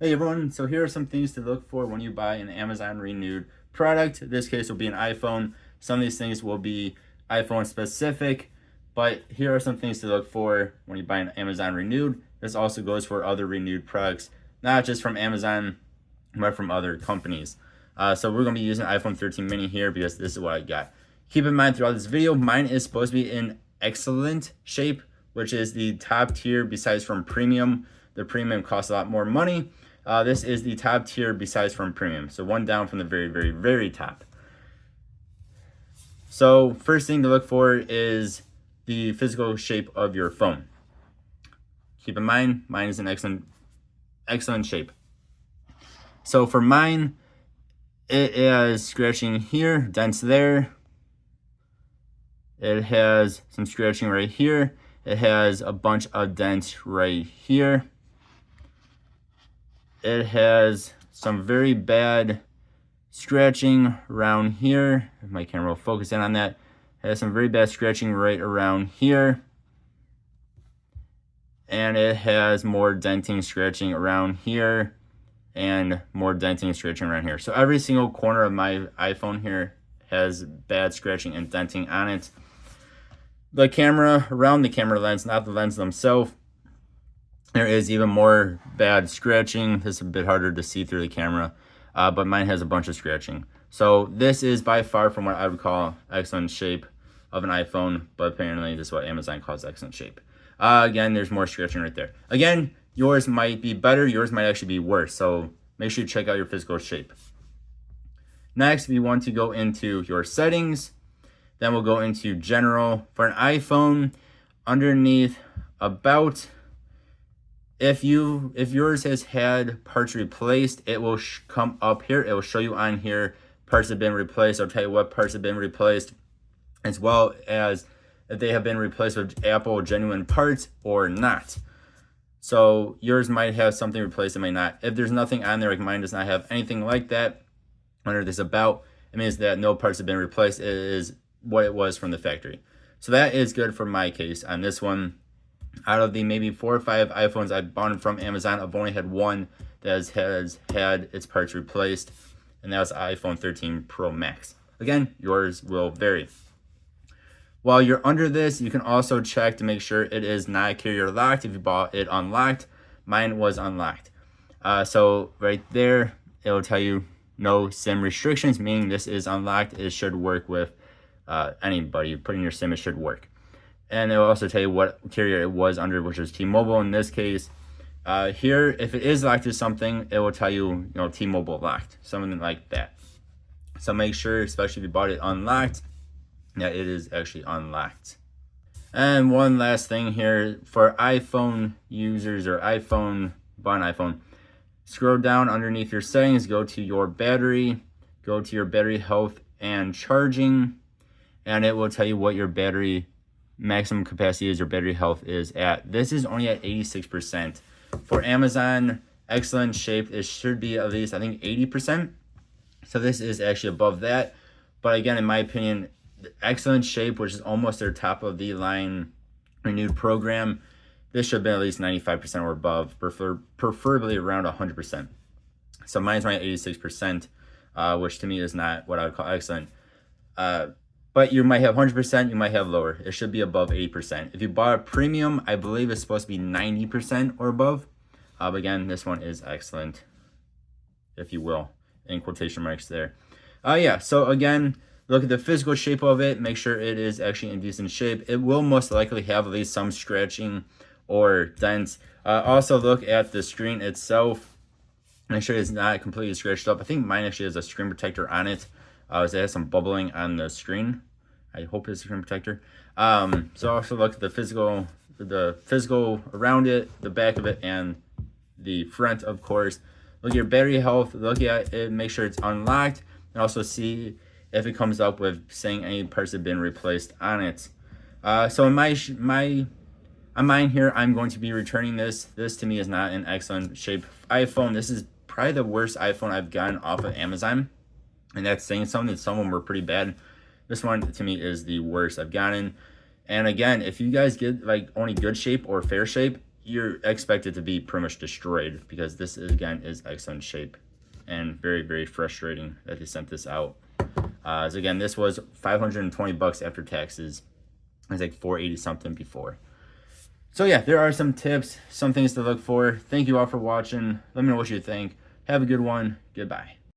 Hey everyone, so here are some things to look for when you buy an Amazon Renewed product. In this case will be an iPhone. Some of these things will be iPhone specific, but here are some things to look for when you buy an Amazon Renewed. This also goes for other Renewed products, not just from Amazon, but from other companies. So we're going to be using iPhone 13 mini here because this is what I got. Keep in mind throughout this video, mine is supposed to be in excellent shape, which is the top tier besides from premium. The premium costs a lot more money. This is the top tier besides from premium. So one down from the very top. So first thing to look for is the physical shape of your phone. Keep in mind, mine is in excellent shape. So for mine, it is scratching here, dents there. It has some scratching right here. It has a bunch of dents right here. It has some very bad scratching around here. If my camera will focus in on that. It has some very bad scratching right around here. And it has more denting, scratching around here. And more denting and scratching around here. So every single corner of my iPhone here has bad scratching and denting on it. The camera, around the camera lens, not the lens themselves, there is even more bad scratching. This is a bit harder to see through the camera, but mine has a bunch of scratching. So this is by far from what I would call excellent shape of an iPhone, but apparently this is what Amazon calls excellent shape. Again, there's more scratching right there. Again, yours might be better, yours might actually be worse, so make sure you check out your physical shape. Next, we want to go into your settings. Then we'll go into general. For an iPhone, underneath about, if yours has had parts replaced, it will come up here. It will show you on here parts have been replaced. I'll tell you what parts have been replaced, as well as if they have been replaced with Apple genuine parts or not. So yours might have something replaced, it might not. If there's nothing on there, like mine does not have anything like that under this about, it means that no parts have been replaced. It is what it was from the factory. So that is good for my case on this one. Out of the maybe 4 or 5 iPhones I've bought from Amazon, I've only had one that has had its parts replaced, and that was iPhone 13 Pro Max. Again, yours will vary. While you're under this, you can also check to make sure it is not carrier locked if you bought it unlocked. Mine was unlocked. So right there, it will tell you no SIM restrictions, meaning this is unlocked. It should work with anybody. Putting your SIM, it should work. And it will also tell you what carrier it was under, which is T-Mobile in this case. Here, if it is locked to something, it will tell you, T-Mobile locked, something like that. So make sure, especially if you bought it unlocked, that it is actually unlocked. And one last thing here for iPhone users or bought an iPhone, scroll down underneath your settings, go to your battery, go to your battery health and charging, and it will tell you what your battery maximum capacity is, your battery health is at. This is only at 86%. For Amazon, excellent shape, it should be at least, I think, 80%. So this is actually above that. But again, in my opinion, excellent shape, which is almost their top of the line renewed program, this should have been at least 95% or above, preferably around 100%. So mine's only at 86%, which to me is not what I would call excellent. But you might have 100%, you might have lower. It should be above 80%. If you bought a premium, I believe it's supposed to be 90% or above. But again, this one is excellent, if you will, in quotation marks there. Yeah, so again, look at the physical shape of it. Make sure it is actually in decent shape. It will most likely have at least some scratching or dents. Also look at the screen itself. Make sure it's not completely scratched up. I think mine actually has a screen protector on it. It has some bubbling on the screen. I hope it's a screen protector. So also look at the physical around it, the back of it, and the front, of course. Look at your battery health. Look at it. Make sure it's unlocked, and also see if it comes up with saying any parts have been replaced on it. So in on mine here, I'm going to be returning this. This to me is not an excellent shape iPhone. This is probably the worst iPhone I've gotten off of Amazon. And that's saying something. Some of them were pretty bad. This one to me is the worst I've gotten. And again, if you guys get like only good shape or fair shape, you're expected to be pretty much destroyed, because this is, again, is excellent shape, and very, very frustrating that they sent this out. So again, this was $520 after taxes. It was like $480 something before. So yeah, there are some tips, some things to look for. Thank you all for watching. Let me know what you think. Have a good one. Goodbye.